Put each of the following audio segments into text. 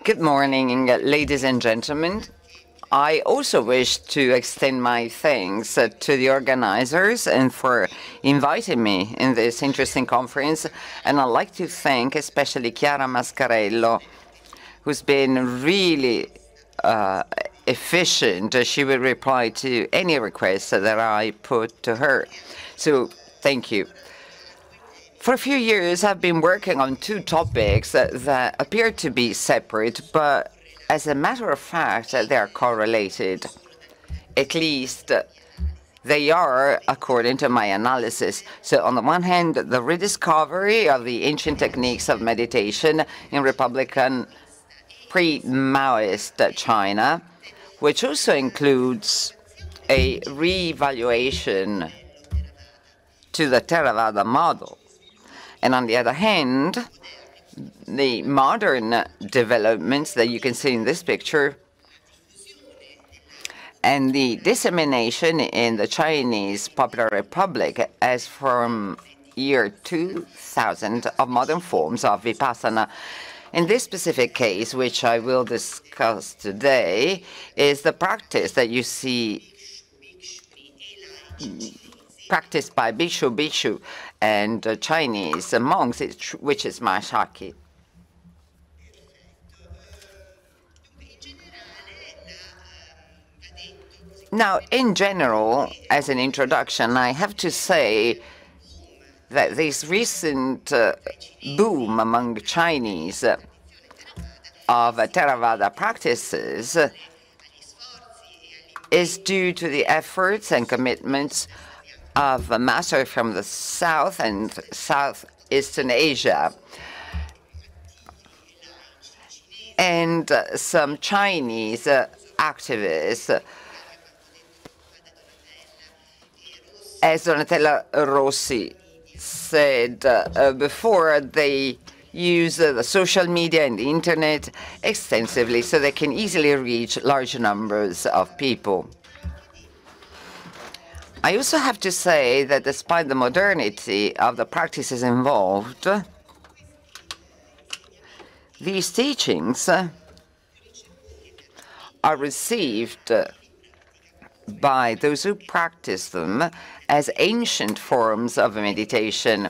Good morning, ladies and gentlemen. I also wish to extend my thanks to the organizers and for inviting me in this interesting conference. And I'd like to thank especially Chiara Mascarello, who's been really efficient. She will reply to any requests that I put to her. So thank you. For a few years, I've been working on two topics that appear to be separate, but as a matter of fact, they are correlated. At least they are, according to my analysis. So on the one hand, the rediscovery of the ancient techniques of meditation in Republican pre-Maoist China, which also includes a reevaluation to the Theravada model. And on the other hand, the modern developments that you can see in this picture and the dissemination in the Chinese Popular Republic as from year 2000 of modern forms of Vipassana. In this specific case, which I will discuss today, is the practice that you see practiced by Bhikshu and Chinese monks, which is Mahashaki. Now, in general, as an introduction, I have to say that this recent boom among Chinese of Theravada practices is due to the efforts and commitments of masters from the South and Southeastern Asia, and some Chinese activists, as Donatella Rossi said before, they use the social media and the internet extensively so they can easily reach large numbers of people. I also have to say that despite the modernity of the practices involved, these teachings are received by those who practice them as ancient forms of meditation,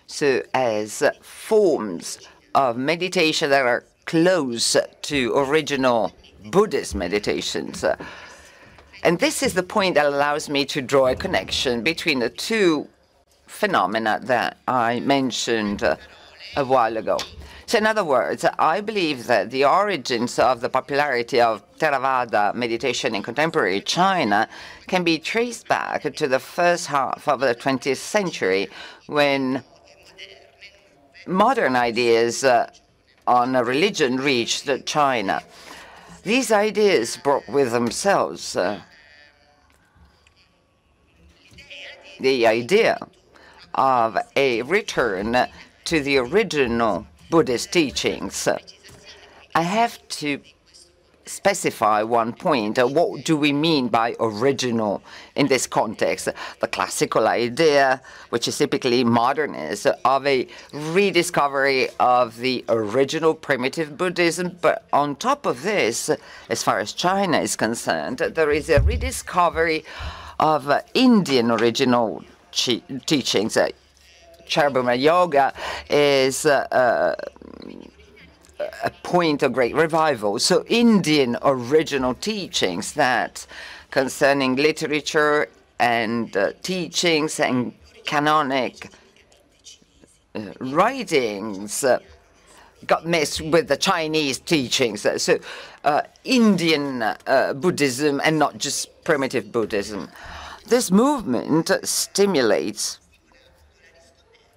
so as forms of meditation that are close to original Buddhist meditations. And this is the point that allows me to draw a connection between the two phenomena that I mentioned a while ago. So in other words, I believe that the origins of the popularity of Theravada meditation in contemporary China can be traced back to the first half of the 20th century, when modern ideas on religion reached China. These ideas brought with themselves the idea of a return to the original Buddhist teachings. I have to specify one point. What do we mean by original in this context? The classical idea, which is typically modernist, of a rediscovery of the original primitive Buddhism. But on top of this, as far as China is concerned, there is a rediscovery of Indian original teachings. Charabhuma Yoga is a point of great revival. So Indian original teachings that concerning literature and teachings and canonic writings got mixed with the Chinese teachings. So Indian Buddhism and not just primitive Buddhism. This movement stimulates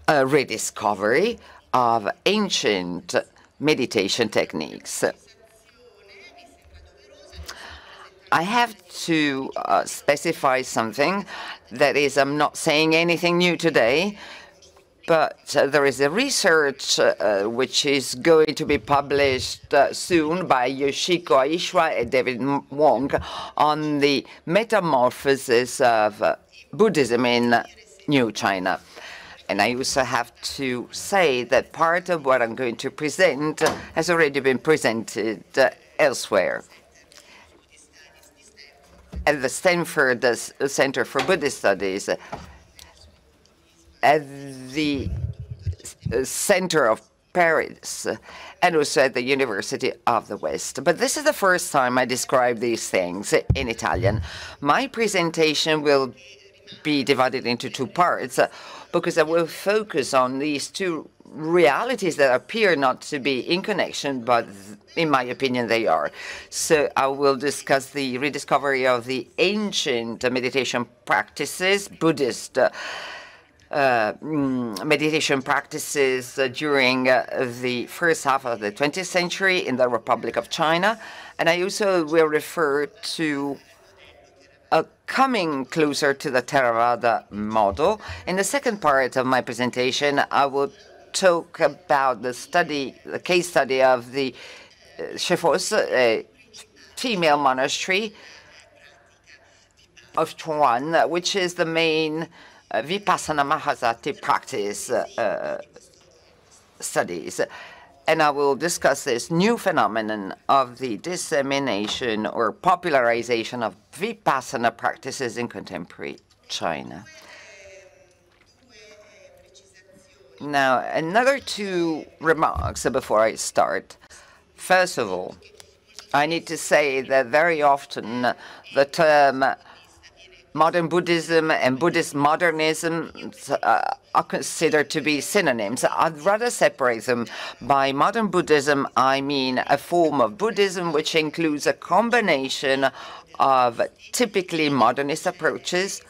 a rediscovery of ancient meditation techniques. I have to specify something. That is, I'm not saying anything new today, but there is a research which is going to be published soon by Yoshiko Aishwa and David Wong on the metamorphosis of Buddhism in New China. And I also have to say that part of what I'm going to present has already been presented elsewhere. At the Stanford Center for Buddhist Studies, at the center of Paris, and also at the University of the West. But this is the first time I describe these things in Italian. My presentation will be divided into two parts because I will focus on these two realities that appear not to be in connection, but in my opinion they are. So I will discuss the rediscovery of the ancient meditation practices, Buddhist meditation practices during the first half of the 20th century in the Republic of China. And I also will refer to coming closer to the Theravada model. In the second part of my presentation, I will talk about the case study of the Shefos, a female monastery of Chuan, which is the main Vipassana Mahasati practice studies. And I will discuss this new phenomenon of the dissemination or popularization of Vipassana practices in contemporary China. Now, another two remarks before I start. First of all, I need to say that very often the term modern Buddhism and Buddhist modernism are considered to be synonyms. I'd rather separate them. By modern Buddhism, I mean a form of Buddhism which includes a combination of typically modernist approaches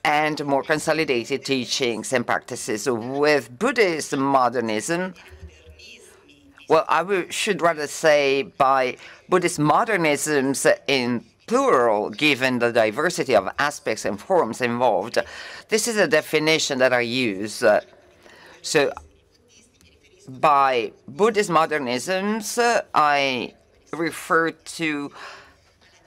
and more consolidated teachings and practices. With Buddhist modernism, well, I should rather say by Buddhist modernisms in plural, given the diversity of aspects and forms involved. This is a definition that I use. So by Buddhist modernisms, I refer to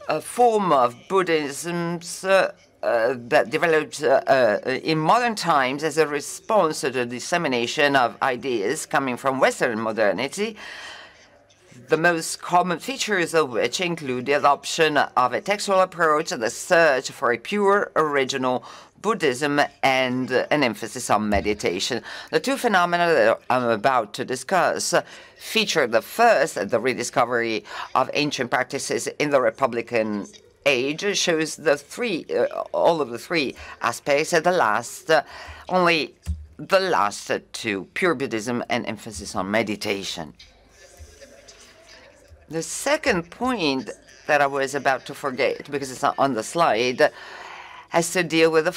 a form of Buddhisms that developed in modern times as a response to the dissemination of ideas coming from Western modernity, the most common features of which include the adoption of a textual approach, the search for a pure original Buddhism, and an emphasis on meditation. The two phenomena that I'm about to discuss feature the first, the rediscovery of ancient practices in the Republican age, shows the all of the three aspects, and the last, only the last two, pure Buddhism and emphasis on meditation. The second point that I was about to forget, because it's not on the slide, has to deal with the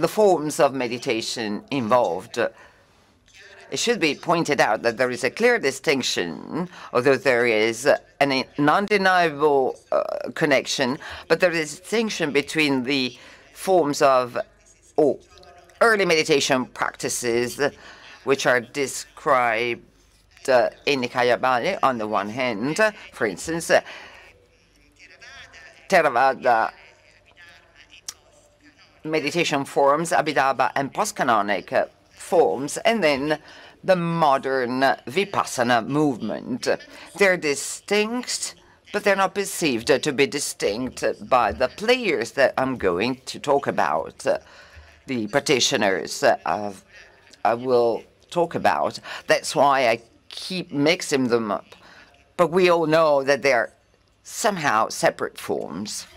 forms of meditation involved. It should be pointed out that there is a clear distinction, although there is an undeniable connection, but there is a distinction between the forms of early meditation practices, which are described in Nikaya Bali on the one hand, for instance, Theravada meditation forms, Abhidharma and post-canonic forms, and then the modern Vipassana movement. They're distinct, but they're not perceived to be distinct by the players that I'm going to talk about, the practitioners I will talk about. That's why I keep mixing them up. But we all know that they're somehow separate forms.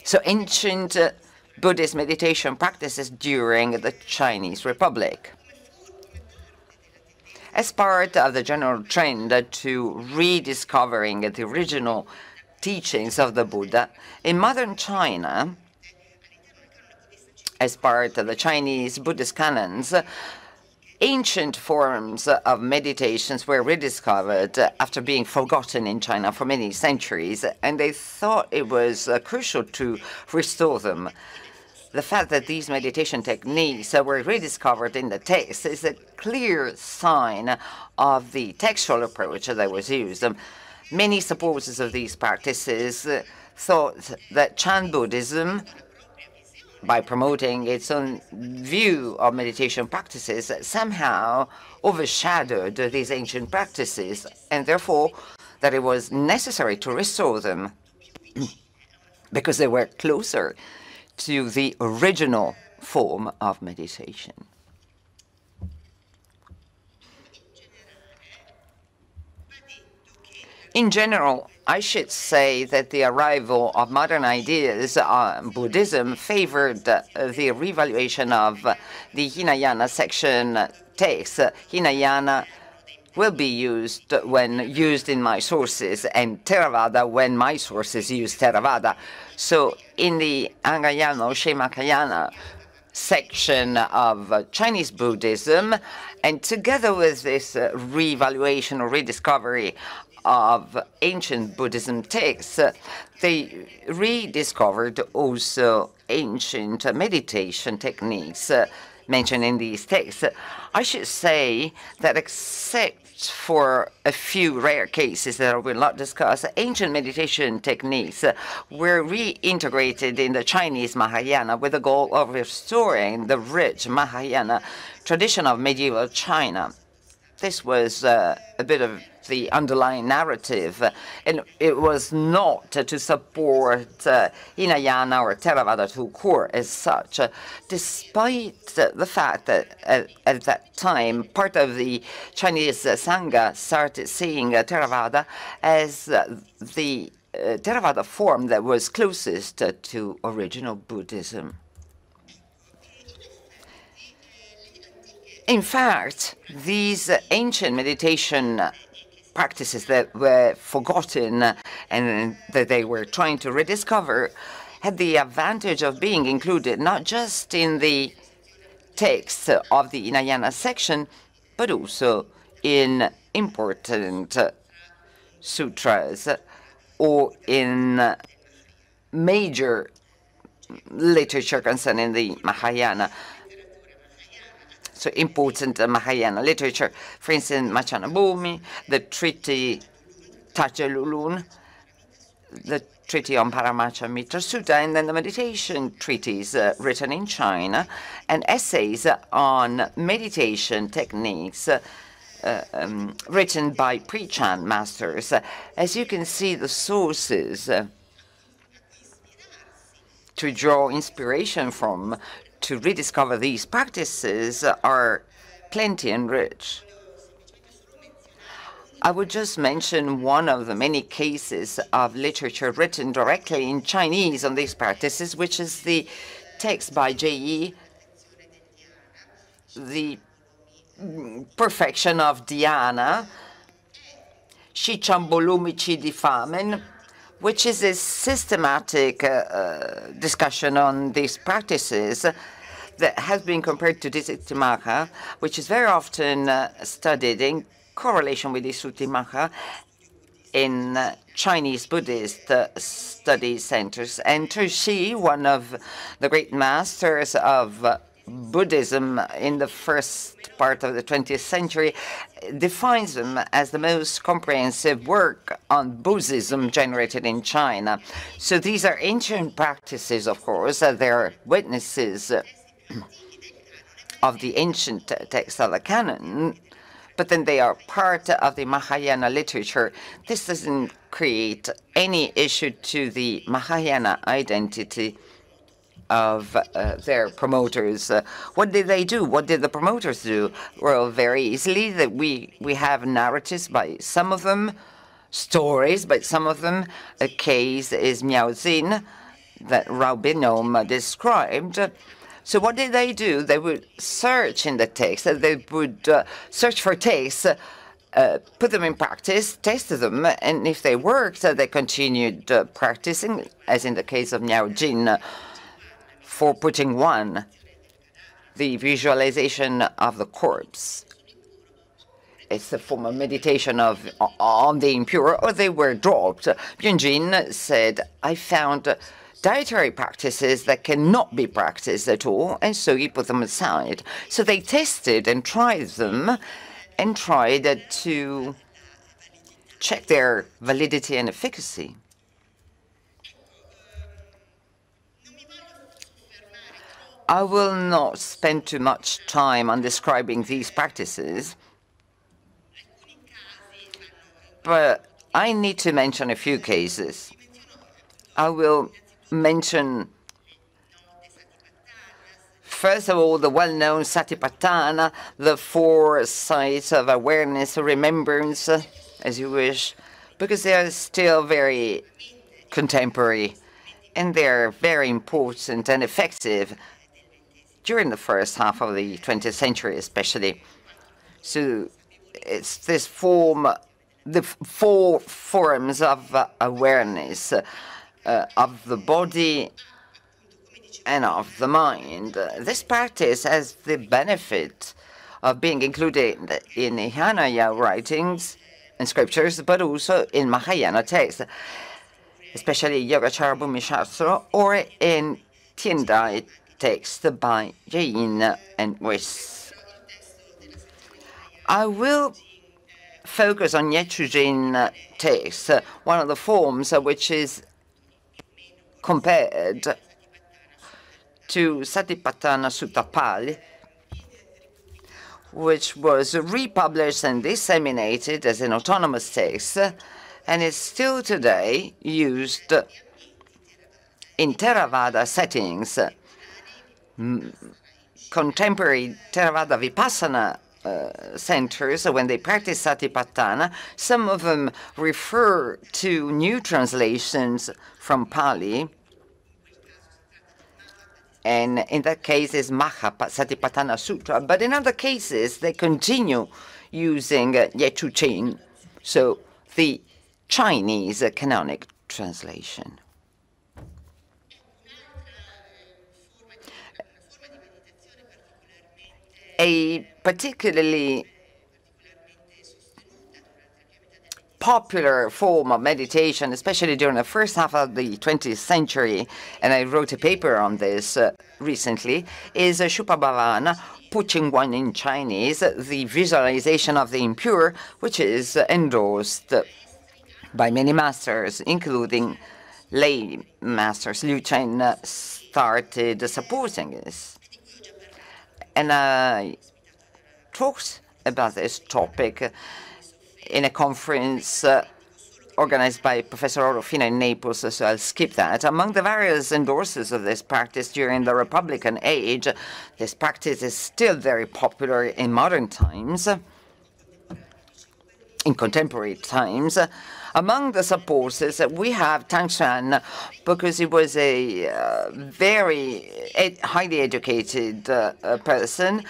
So ancient Buddhist meditation practices during the Chinese Republic. As part of the general trend to rediscovering the original teachings of the Buddha, in modern China, as part of the Chinese Buddhist canons, ancient forms of meditations were rediscovered after being forgotten in China for many centuries, and they thought it was crucial to restore them. The fact that these meditation techniques were rediscovered in the text is a clear sign of the textual approach that was used. Many supporters of these practices thought that Chan Buddhism by promoting its own view of meditation practices, somehow overshadowed these ancient practices, and therefore that it was necessary to restore them because they were closer to the original form of meditation. In general, I should say that the arrival of modern ideas on Buddhism favored the revaluation of the Hinayana section text. Hinayana will be used when used in my sources, and Theravada when my sources use Theravada. So in the Angayano Shemakayana section of Chinese Buddhism, and together with this revaluation or rediscovery of ancient Buddhism texts, they rediscovered also ancient meditation techniques mentioned in these texts. I should say that except for a few rare cases that I will not discuss, ancient meditation techniques were reintegrated in the Chinese Mahayana with the goal of restoring the rich Mahayana tradition of medieval China. This was a bit of the underlying narrative, and it was not to support Hinayana or Theravada to core as such, despite the fact that at that time part of the Chinese Sangha started seeing Theravada as the Theravada form that was closest to original Buddhism. In fact, these ancient meditation practices that were forgotten and that they were trying to rediscover had the advantage of being included not just in the text of the Hinayana section, but also in important sutras or in major literature concerning the Mahayana. So important Mahayana literature, for instance, Machanabhumi, the treaty Tajalulun, the treaty on Paramachamitra Sutta, and then the meditation treaties written in China, and essays on meditation techniques written by pre-Chan masters. As you can see, the sources to draw inspiration from to rediscover these practices are plenty and rich. I would just mention one of the many cases of literature written directly in Chinese on these practices, which is the text by J.E., The Perfection of Dhyana, Shichambolumichi di Famen, which is a systematic discussion on these practices that has been compared to Disitimaka, which is very often studied in correlation with the Sutimaka in Chinese Buddhist study centers. And Tushi, one of the great masters of Buddhism in the first part of the 20th century, defines them as the most comprehensive work on Buddhism generated in China. So these are ancient practices, of course. They're witnesses of the ancient text of the canon, but then they are part of the Mahayana literature. This doesn't create any issue to the Mahayana identity of their promoters. What did they do? What did the promoters do? Well, very easily, that we have narratives by some of them, stories by some of them. A case is Miao Xin that Rao Binom described. So what did they do? They would search in the text. They would search for texts, put them in practice, test them, and if they worked, they continued practicing, as in the case of Miao Jin. For putting one, the visualization of the corpse. It's a form of meditation on the impure, or they were dropped. Bianchi said, I found dietary practices that cannot be practiced at all, and so he put them aside. So they tested and tried them, and tried to check their validity and efficacy. I will not spend too much time on describing these practices, but I need to mention a few cases. I will mention, first of all, the well-known Satipatthana, the 4 sites of awareness or remembrance, as you wish, because they are still very contemporary, and they're very important and effective during the first half of the 20th century, especially. So it's this form, the 4 forms of awareness of the body and of the mind. This practice has the benefit of being included in Hinayana writings and scriptures, but also in Mahayana texts, especially Yogacara Bhumi Shastra, or in Tiendai text by Jain and Weiss. I will focus on Nyechujin text, one of the forms which is compared to Satipatthana Sutta Pali, which was republished and disseminated as an autonomous text, and is still today used in Theravada settings. Contemporary Theravada Vipassana centers, when they practice Satipatthana, some of them refer to new translations from Pali, and in that case is Satipatthana Sutra, but in other cases they continue using Nyechujin, so the Chinese canonic translation. A particularly popular form of meditation, especially during the first half of the 20th century, and I wrote a paper on this recently, is Shubhabhavana, Puqingguan in Chinese, the visualization of the impure, which is endorsed by many masters, including lay masters. Liu Chen started supporting this. And I talked about this topic in a conference organized by Professor Orofino in Naples, so I'll skip that. Among the various endorsers of this practice during the Republican age, this practice is still very popular in modern times, in contemporary times. Among the supporters, we have Tang Xuan, because he was a very highly educated person,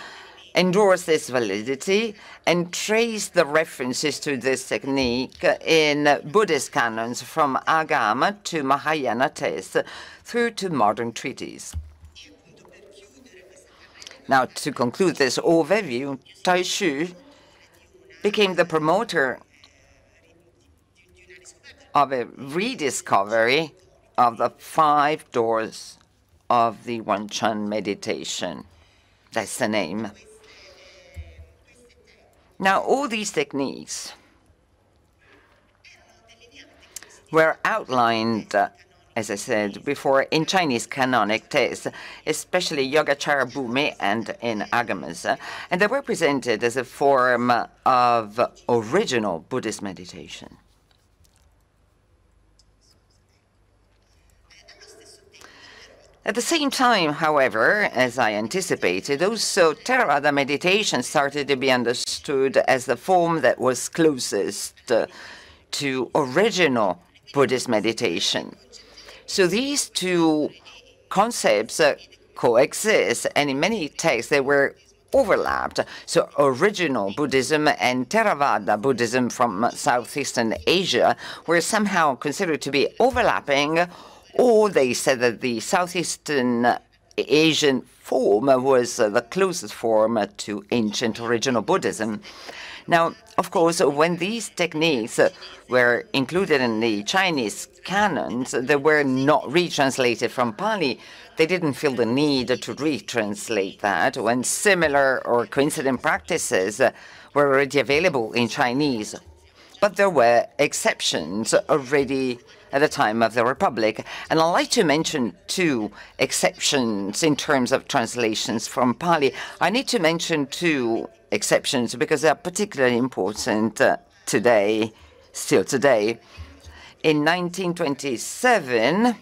endorsed its validity, and traced the references to this technique in Buddhist canons from Agama to Mahayana texts through to modern treatises. Now, to conclude this overview, Taishu became the promoter of a rediscovery of the 5 doors of the Wanchun meditation. That's the name. Now, all these techniques were outlined, as I said before, in Chinese canonic texts, especially Yogacara Bhumi and in Agamas, and they were presented as a form of original Buddhist meditation. At the same time, however, as I anticipated, also Theravada meditation started to be understood as the form that was closest to original Buddhist meditation. So these two concepts coexist, and in many texts they were overlapped. So original Buddhism and Theravada Buddhism from Southeastern Asia were somehow considered to be overlapping, or they said that the Southeastern Asian form was the closest form to ancient original Buddhism. Now, of course, when these techniques were included in the Chinese canons, they were not retranslated from Pali. They didn't feel the need to retranslate that when similar or coincident practices were already available in Chinese. But there were exceptions already at the time of the Republic. And I'd like to mention two exceptions in terms of translations from Pali. I need to mention two exceptions because they are particularly important today, still today. In 1927,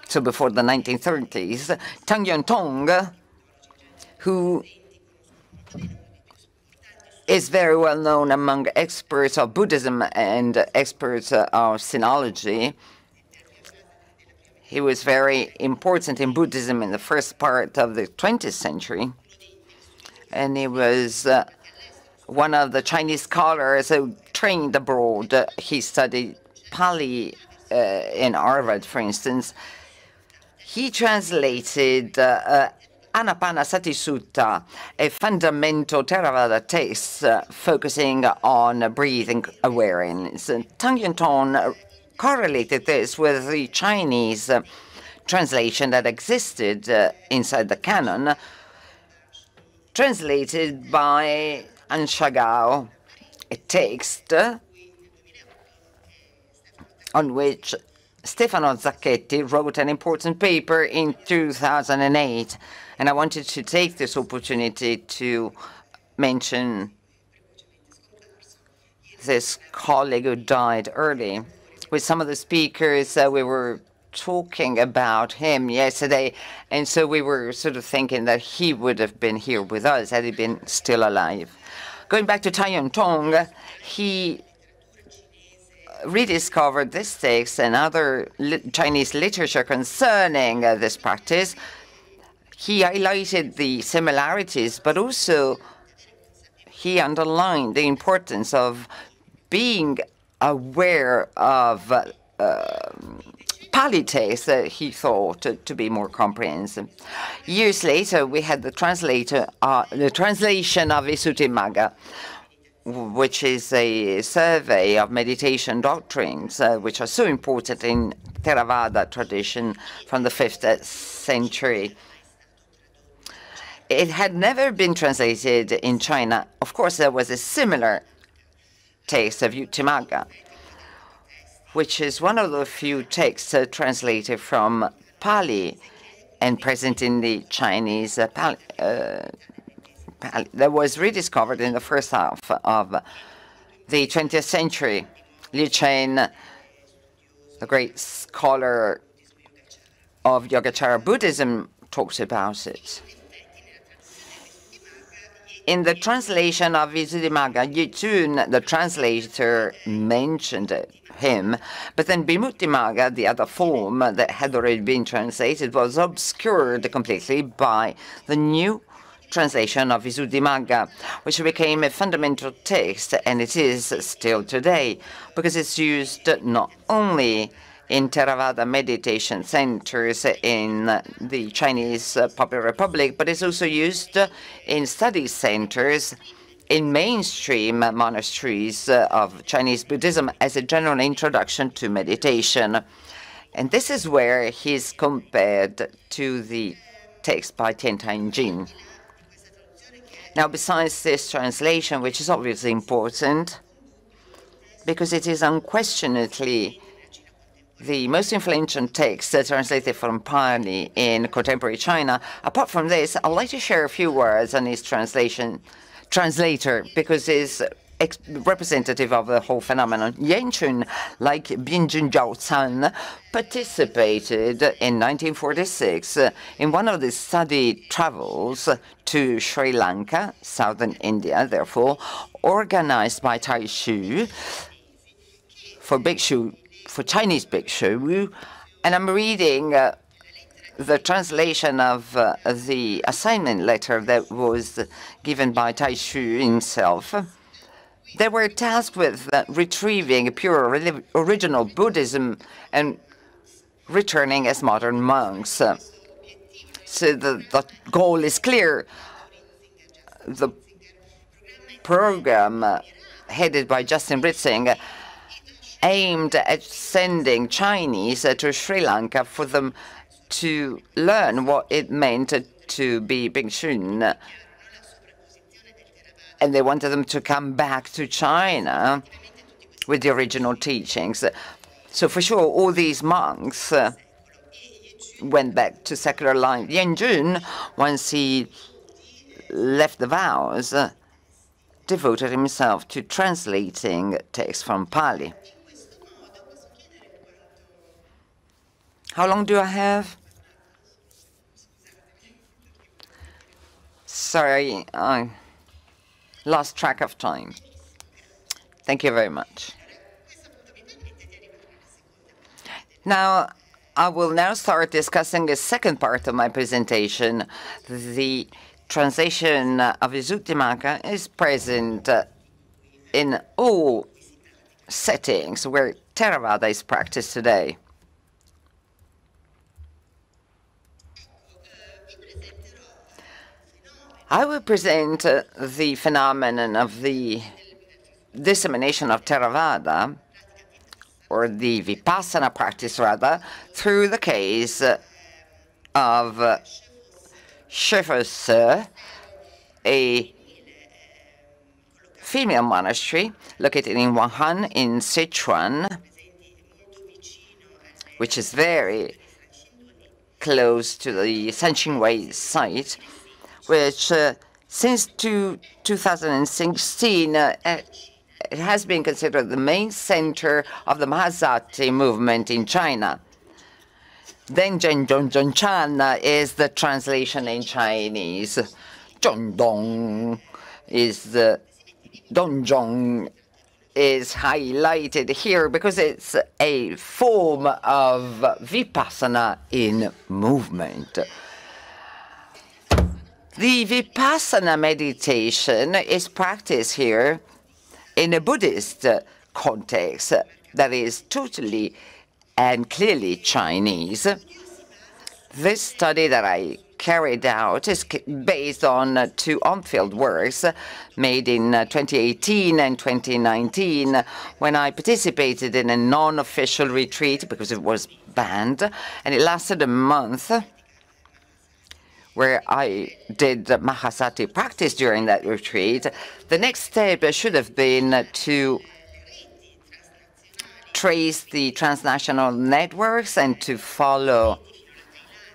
so before the 1930s, Tang Yuantong, who is very well known among experts of Buddhism and experts of sinology. He was very important in Buddhism in the first part of the 20th century. And he was one of the Chinese scholars who trained abroad. He studied Pali in Harvard, for instance. He translated Anapanasati Sutta, a fundamental Theravada text focusing on breathing awareness. Tang Yuantong correlated this with the Chinese translation that existed inside the canon, translated by An Shagao, a text on which Stefano Zacchetti wrote an important paper in 2008. And I wanted to take this opportunity to mention this colleague who died early. With some of the speakers, we were talking about him yesterday, and so we were sort of thinking that he would have been here with us had he been still alive. Going back to Tang Yuantong, he rediscovered this text and other Chinese literature concerning this practice. He highlighted the similarities, but also he underlined the importance of being aware of Pali texts that he thought to be more comprehensive. Years later, we had the translation of Visuddhimagga, which is a survey of meditation doctrines, which are so important in Theravada tradition from the 5th century. It had never been translated in China. Of course, there was a similar text of Visuddhimagga, which is one of the few texts translated from Pali and present in the Chinese Pali. That was rediscovered in the first half of the 20th century. Liu Chen, the great scholar of Yogacara Buddhism, talks about it. In the translation of Visuddhimagga, Yu Chun, the translator, mentioned him, but then Visuddhimagga, the other form that had already been translated, was obscured completely by the new translation of Visuddhimagga, which became a fundamental text, and it is still today, because it's used not only in Theravada meditation centers in the Chinese Popular Republic, but it's also used in study centers in mainstream monasteries of Chinese Buddhism as a general introduction to meditation. And this is where he's compared to the text by Tiantai Jin. Now, besides this translation, which is obviously important, because it is unquestionably the most influential text translated from Pali in contemporary China. Apart from this, I'd like to share a few words on his translator, because it's representative of the whole phenomenon. Yan Chun, like Binjun Zhaozan, participated in 1946 in one of the study travels to Sri Lanka, southern India, therefore, organized by Taishu for Chinese bhikshu, and I'm reading the translation of the assignment letter that was given by Taishu himself. They were tasked with retrieving pure original Buddhism and returning as modern monks. So the goal is clear. The program headed by Justin Ritzing aimed at sending Chinese to Sri Lanka for them to learn what it meant to be bhikshun. And they wanted them to come back to China with the original teachings. So for sure, all these monks went back to secular life. Yen Jun, once he left the vows, devoted himself to translating texts from Pali. How long do I have? Sorry, I lost track of time. Thank you very much. Now, I will now start discussing the second part of my presentation. The translation of Visuddhimagga is present in all settings where Theravada is practiced today. I will present the phenomenon of the dissemination of Theravada, or the Vipassana practice rather, through the case of Shefus, a female monastery located in Wuhan in Sichuan, which is very close to the Sanxingwei site, which since 2016 it has been considered the main center of the Mahasati movement in China. Denjen Zhongzhongshan is the translation in Chinese. Zhongdong is the Dongjong is highlighted here because it's a form of Vipassana in movement. The Vipassana meditation is practiced here in a Buddhist context that is totally and clearly Chinese. This study that I carried out is based on two on-field works made in 2018 and 2019 when I participated in a non-official retreat because it was banned, and it lasted a month, where I did Mahasati practice during that retreat. The next step should have been to trace the transnational networks and to follow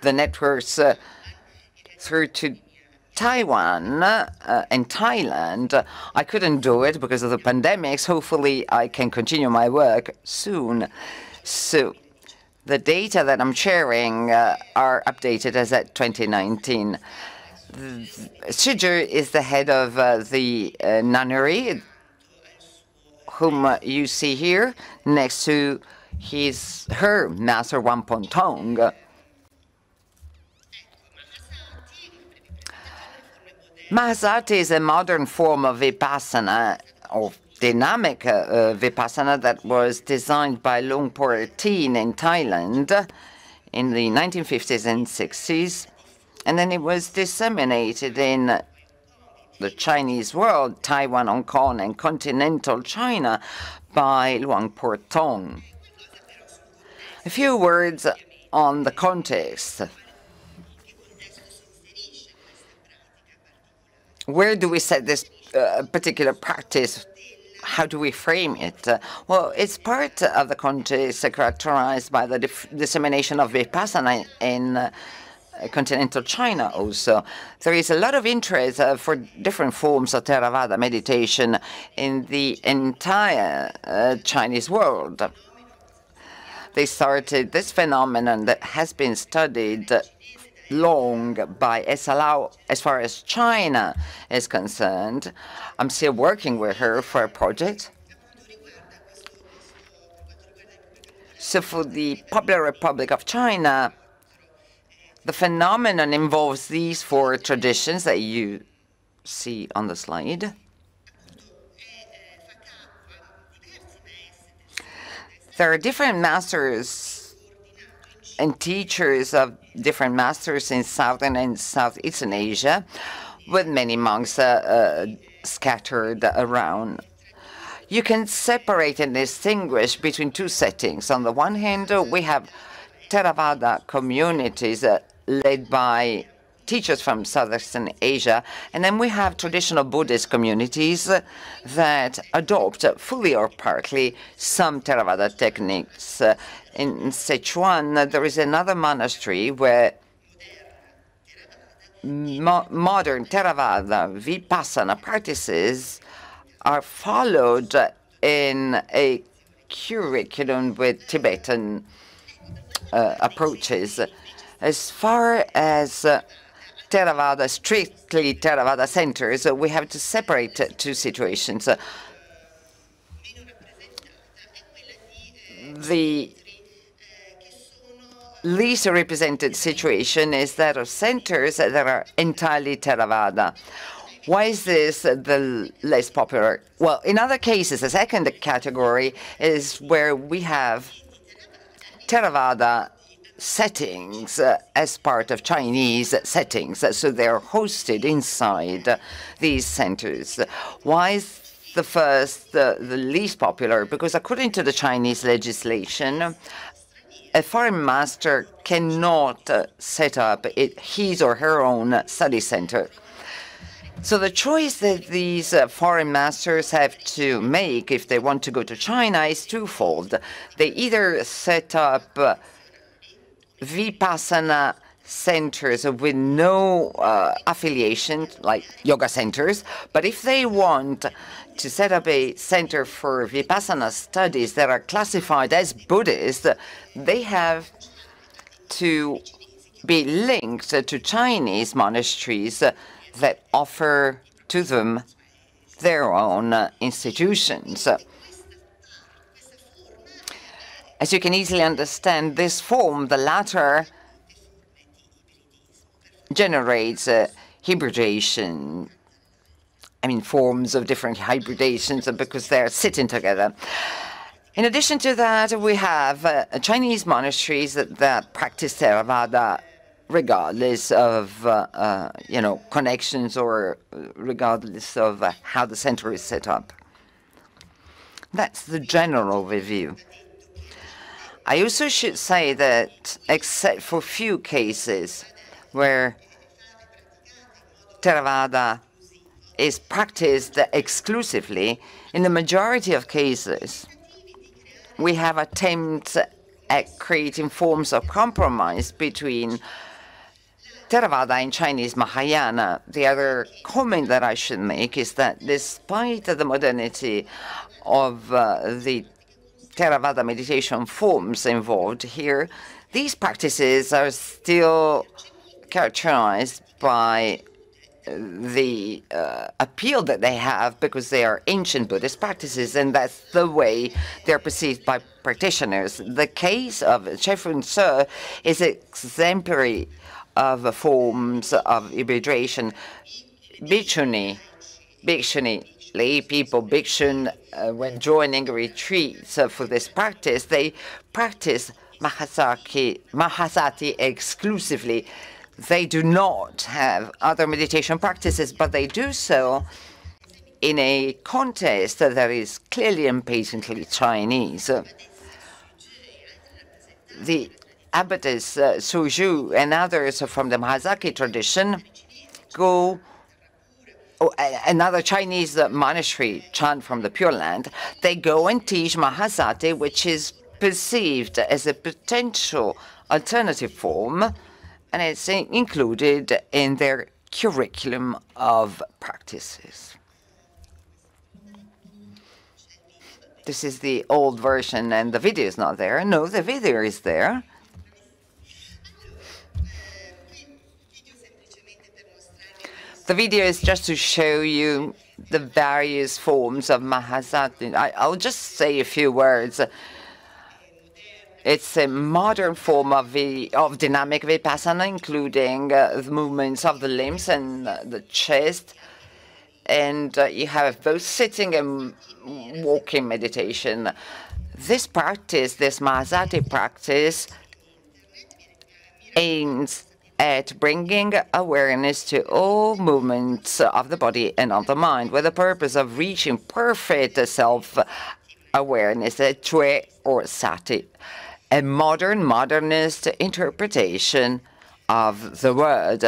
the networks through to Taiwan and Thailand. I couldn't do it because of the pandemics. Hopefully, I can continue my work soon. So the data that I'm sharing are updated as at 2019. Shiju is the head of the nunnery, whom you see here next to her master Wampon Tong. Mahasati is a modern form of Vipassana, or dynamic Vipassana, that was designed by Lungpo Tin in Thailand in the 1950s and 60s, and then it was disseminated in the Chinese world, Taiwan, Hong Kong, and continental China by Luangpo Tong. A few words on the context. Where do we set this particular practice? How do we frame it? Well, it's part of the context characterized by the dissemination of Vipassana in continental China also. There is a lot of interest for different forms of Theravada meditation in the entire Chinese world. They started this phenomenon that has been studied long by Esalau as far as China is concerned. I'm still working with her for a project. So for the Popular Republic of China, the phenomenon involves these four traditions that you see on the slide. There are different masters and teachers of different masters in Southern and Southeastern Asia, with many monks scattered around. You can separate and distinguish between two settings. On the one hand, we have Theravada communities led by teachers from Southeastern Asia. And then we have traditional Buddhist communities that adopt fully or partly some Theravada techniques. In Sichuan, there is another monastery where modern Theravada Vipassana practices are followed in a curriculum with Tibetan approaches. As far as Theravada, strictly Theravada centers, we have to separate two situations. The least represented situation is that of centers that are entirely Theravada. Why is this the less popular? Well, in other cases, the second category is where we have Theravada settings as part of Chinese settings, so they're hosted inside these centers. Why is the first the least popular? Because according to the Chinese legislation, a foreign master cannot set up his or her own study center. So the choice that these foreign masters have to make if they want to go to China is twofold. They either set up Vipassana centers with no affiliation, like yoga centers, but if they want to set up a center for Vipassana studies that are classified as Buddhist, they have to be linked to Chinese monasteries that offer to them their own institutions. As you can easily understand, this form, the latter, generates hybridization. I mean, forms of different hybridations because they're sitting together. In addition to that, we have Chinese monasteries that practice Theravada regardless of, connections or regardless of how the center is set up. That's the general review. I also should say that, except for few cases where Theravada is practiced exclusively, in the majority of cases, we have attempts at creating forms of compromise between Theravada and Chinese Mahayana. The other comment that I should make is that despite the modernity of the Theravada meditation forms involved here, these practices are still characterized by the appeal that they have because they are ancient Buddhist practices, and that's the way they're perceived by practitioners. The case of Chefun Tse is exemplary of forms of hybridization. Bhikshuni, lay people, bhikshun, when joining retreats for this practice, they practice Mahasati exclusively. They do not have other meditation practices, but they do so in a context that is clearly and patently Chinese. The abbotess Suju and others from the Mahazaki tradition go, another Chinese monastery, Chan from the Pure Land, they go and teach Mahasati, which is perceived as a potential alternative form, and it's included in their curriculum of practices. This is the old version, and the video is not there. No, the video is there. The video is just to show you the various forms of Mahasati. I'll just say a few words. It's a modern form of dynamic Vipassana, including the movements of the limbs and the chest. And you have both sitting and walking meditation. This practice, this Mahasati practice, aims at bringing awareness to all movements of the body and of the mind, with the purpose of reaching perfect self-awareness, Chue or Sati, a modernist interpretation of the word.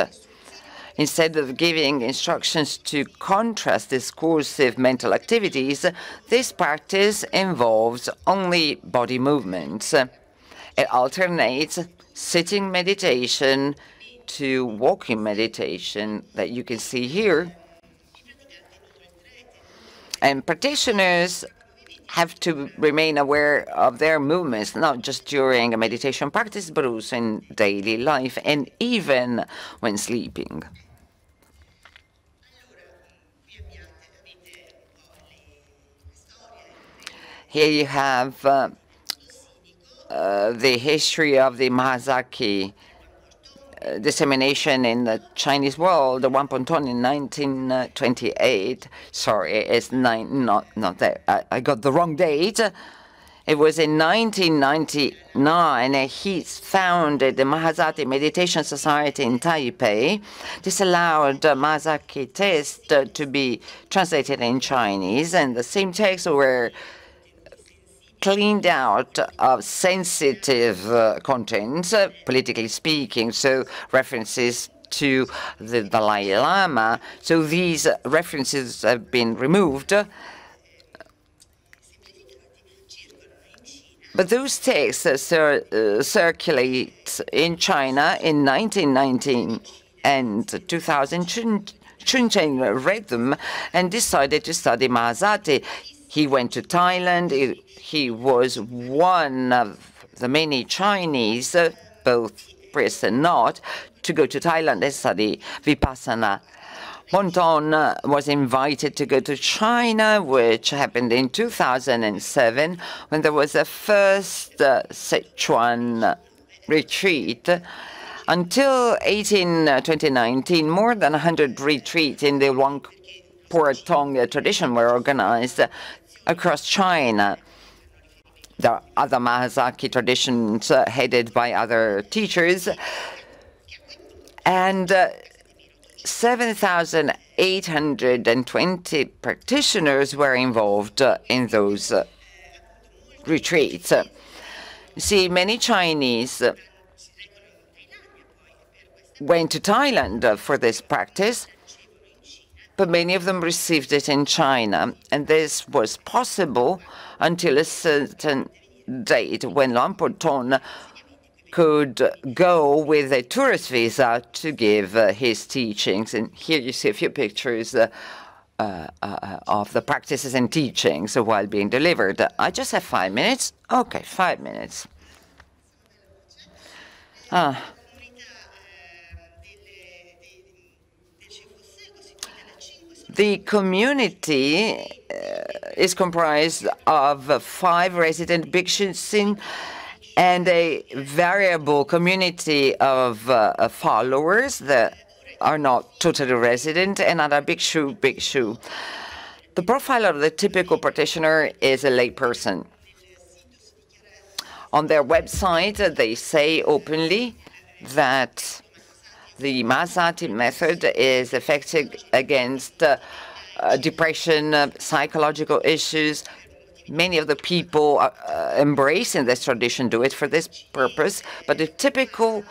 Instead of giving instructions to contrast discursive mental activities, this practice involves only body movements. It alternates sitting meditation to walking meditation that you can see here. And practitioners have to remain aware of their movements, not just during a meditation practice, but also in daily life and even when sleeping. Here you have the history of the Mahazaki dissemination in the Chinese world. The Wanponton in 1928. Sorry, it's not that. I got the wrong date. It was in 1999. He founded the Mahazaki Meditation Society in Taipei. This allowed Mahazaki texts to be translated in Chinese, and the same texts were cleaned out of sensitive contents, politically speaking, so references to the Dalai Lama. So these references have been removed. But those texts circulate in China in 1919 and 2000. Chun-Cheng read them and decided to study Mahazati. He went to Thailand. He was one of the many Chinese, both priests and not, to go to Thailand and study Vipassana. Bonton was invited to go to China, which happened in 2007, when there was a first Sichuan retreat. Until 2019, more than 100 retreats in the Wangpo Tong tradition were organized across China. There are other Mahazaki traditions headed by other teachers, and 7,820 practitioners were involved in those retreats. See, many Chinese went to Thailand for this practice, but many of them received it in China. And this was possible until a certain date when Wanponton could go with a tourist visa to give his teachings. And here you see a few pictures of the practices and teachings while being delivered. I just have 5 minutes. Okay, 5 minutes. The community is comprised of 5 resident bhikshus and a variable community of followers that are not totally resident, and other bhikshu. The profile of the typical practitioner is a layperson. On their website, they say openly that the Mahazati method is effective against depression, psychological issues. Many of the people embracing this tradition do it for this purpose, but the typical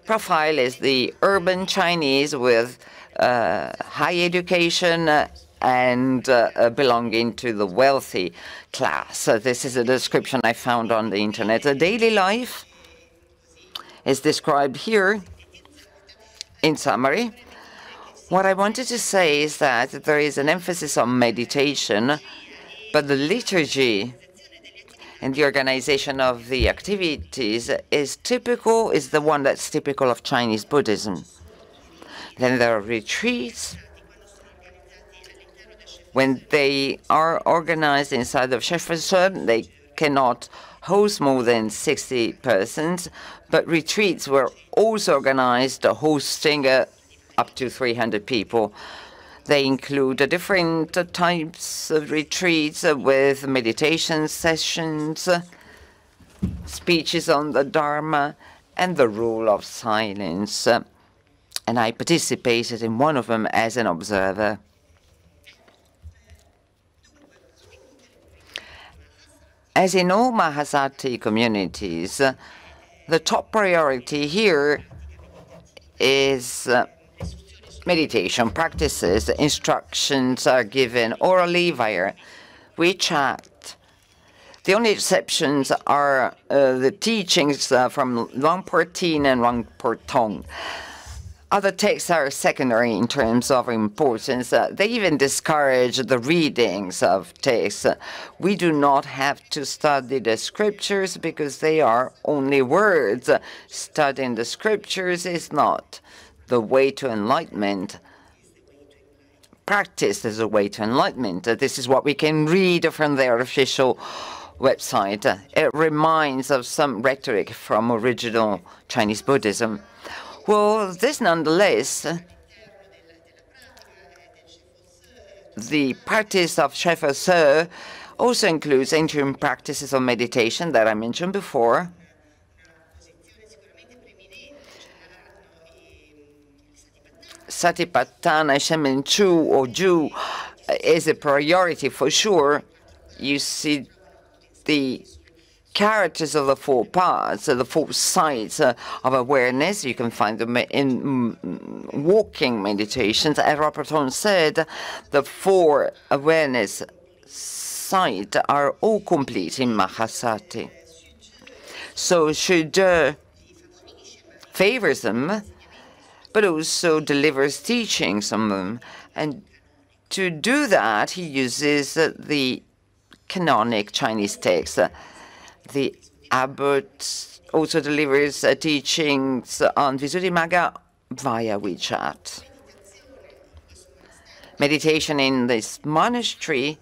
profile is the urban Chinese with high education and belonging to the wealthy class. This is a description I found on the internet. The daily life is described here. In summary, what I wanted to say is that there is an emphasis on meditation, but the liturgy and the organization of the activities is the one that's typical of Chinese Buddhism. Then there are retreats. When they are organized inside of Shepherdson, they cannot host more than 60 persons, but retreats were also organized hosting up to 300 people. They include different types of retreats with meditation sessions, speeches on the Dharma, and the rule of silence. And I participated in one of them as an observer. As in all Mahazati communities, the top priority here is meditation practices. Instructions are given orally via WeChat. The only exceptions are the teachings from Luang Por Tin and Luang Por Tong. Other texts are secondary in terms of importance. They even discourage the readings of texts. We do not have to study the scriptures because they are only words. Studying the scriptures is not the way to enlightenment. Practice is a way to enlightenment. This is what we can read from their official website. It reminds of some rhetoric from original Chinese Buddhism. Well, this nonetheless, the practice of Foscari also includes interim practices of meditation that I mentioned before. Satipatthana, Shemen Chu, or Ju is a priority for sure. You see the characters of the four paths, the four sides of awareness. You can find them in walking meditations. As Rapporteur said, the four awareness sides are all complete in Mahasati. So Shuja favors them, but also delivers teachings on them. And to do that, he uses the canonic Chinese text. The abbot also delivers teachings on Visuddhimagga via WeChat. Meditation in this monastery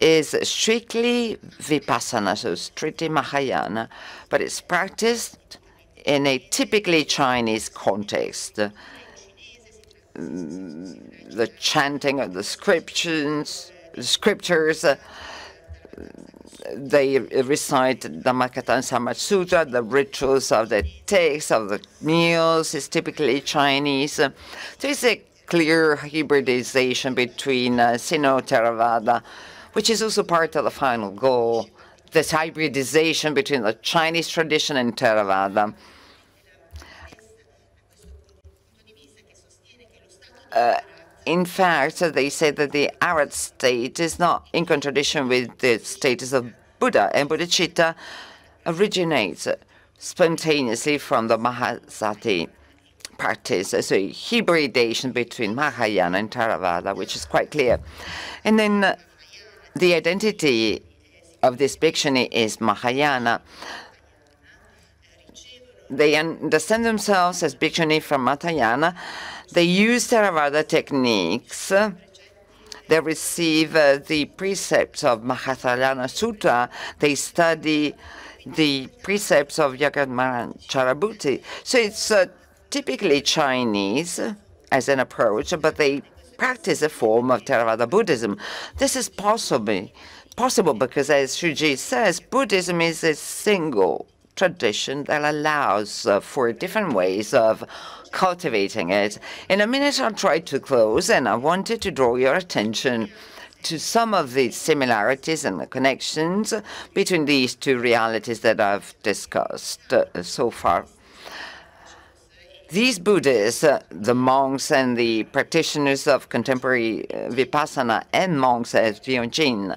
is strictly Vipassana, so strictly Mahayana, but it's practiced in a typically Chinese context. The chanting of the scriptures, they recite Dhammakaya and Samad Sutra. The rituals of the text, of the meals, is typically Chinese. There is a clear hybridization between Sino-Theravada, which is also part of the final goal, this hybridization between the Chinese tradition and Theravada. In fact, they say that the Arhat state is not in contradiction with the status of Buddha, and bodhicitta originates spontaneously from the Mahasati practice, so a hybridization between Mahayana and Theravada, which is quite clear. And then the identity of this bhikshuni is Mahayana. They understand themselves as bhikshuni from Mahayana. They use Theravada techniques. They receive the precepts of Mahayana Sutra. They study the precepts of Yogyakarta. So it's typically Chinese as an approach, but they practice a form of Theravada Buddhism. This is possible because, as Shuji says, Buddhism is a single tradition that allows for different ways of cultivating it. In a minute, I'll try to close, and I wanted to draw your attention to some of the similarities and the connections between these two realities that I've discussed so far. These Buddhists, the monks and the practitioners of contemporary Vipassana and monks as Bianchi,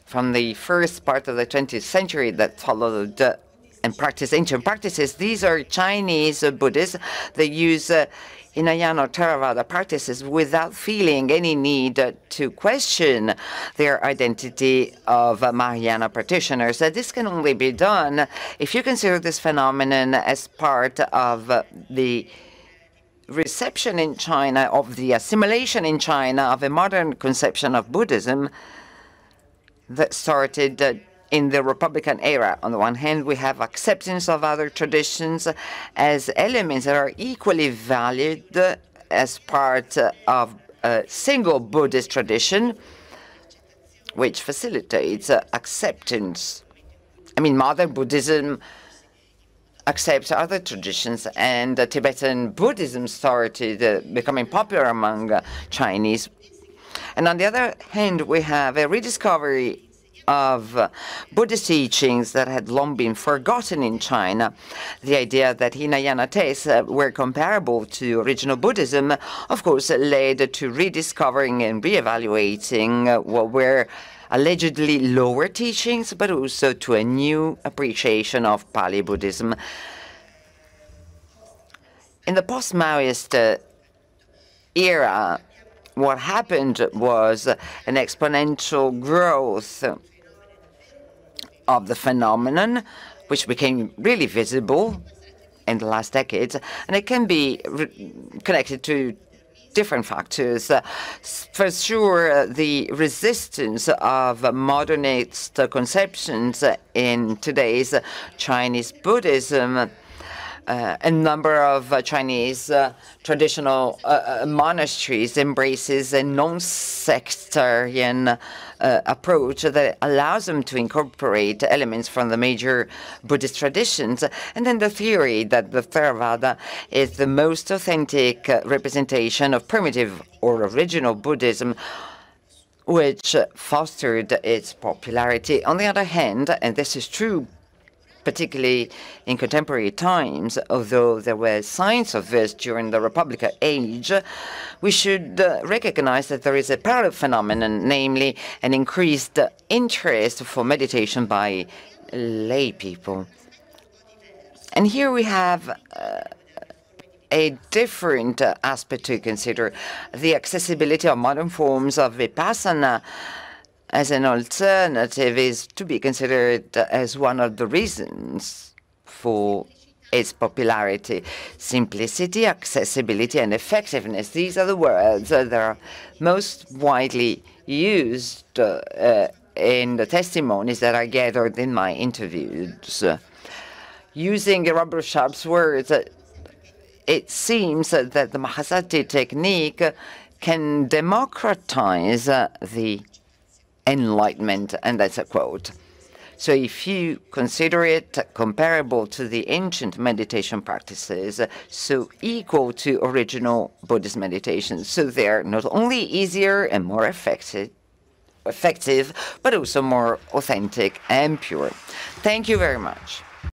from the first part of the 20th century that followed and practice ancient practices, these are Chinese Buddhists. They use Hinayana or Theravada practices without feeling any need to question their identity of Mahayana practitioners. This can only be done if you consider this phenomenon as part of the reception in China, of the assimilation in China of a modern conception of Buddhism that started in the Republican era. On the one hand, we have acceptance of other traditions as elements that are equally valued as part of a single Buddhist tradition, which facilitates acceptance. I mean, modern Buddhism accepts other traditions, and Tibetan Buddhism started becoming popular among Chinese. And on the other hand, we have a rediscovery of Buddhist teachings that had long been forgotten in China. The idea that Hinayana texts were comparable to original Buddhism, of course, led to rediscovering and reevaluating what were allegedly lower teachings, but also to a new appreciation of Pali Buddhism. In the post-Maoist era, what happened was an exponential growth of the phenomenon, which became really visible in the last decades, and it can be connected to different factors. For sure, the resistance of modernist conceptions in today's Chinese Buddhism. A number of Chinese traditional monasteries embraces a non-sectarian approach that allows them to incorporate elements from the major Buddhist traditions, and then the theory that the Theravada is the most authentic representation of primitive or original Buddhism, which fostered its popularity. On the other hand, and this is true particularly in contemporary times, although there were signs of this during the Republican age, we should recognize that there is a parallel phenomenon, namely an increased interest for meditation by lay people. And here we have a different aspect to consider, the accessibility of modern forms of Vipassana as an alternative is to be considered as one of the reasons for its popularity. Simplicity, accessibility, and effectiveness. These are the words that are most widely used in the testimonies that I gathered in my interviews. Using Robert Sharp's words, it seems that the Mahasati technique can democratize the enlightenment, and that's a quote. So if you consider it comparable to the ancient meditation practices, so equal to original Buddhist meditation, so they're not only easier and more effective, but also more authentic and pure. Thank you very much.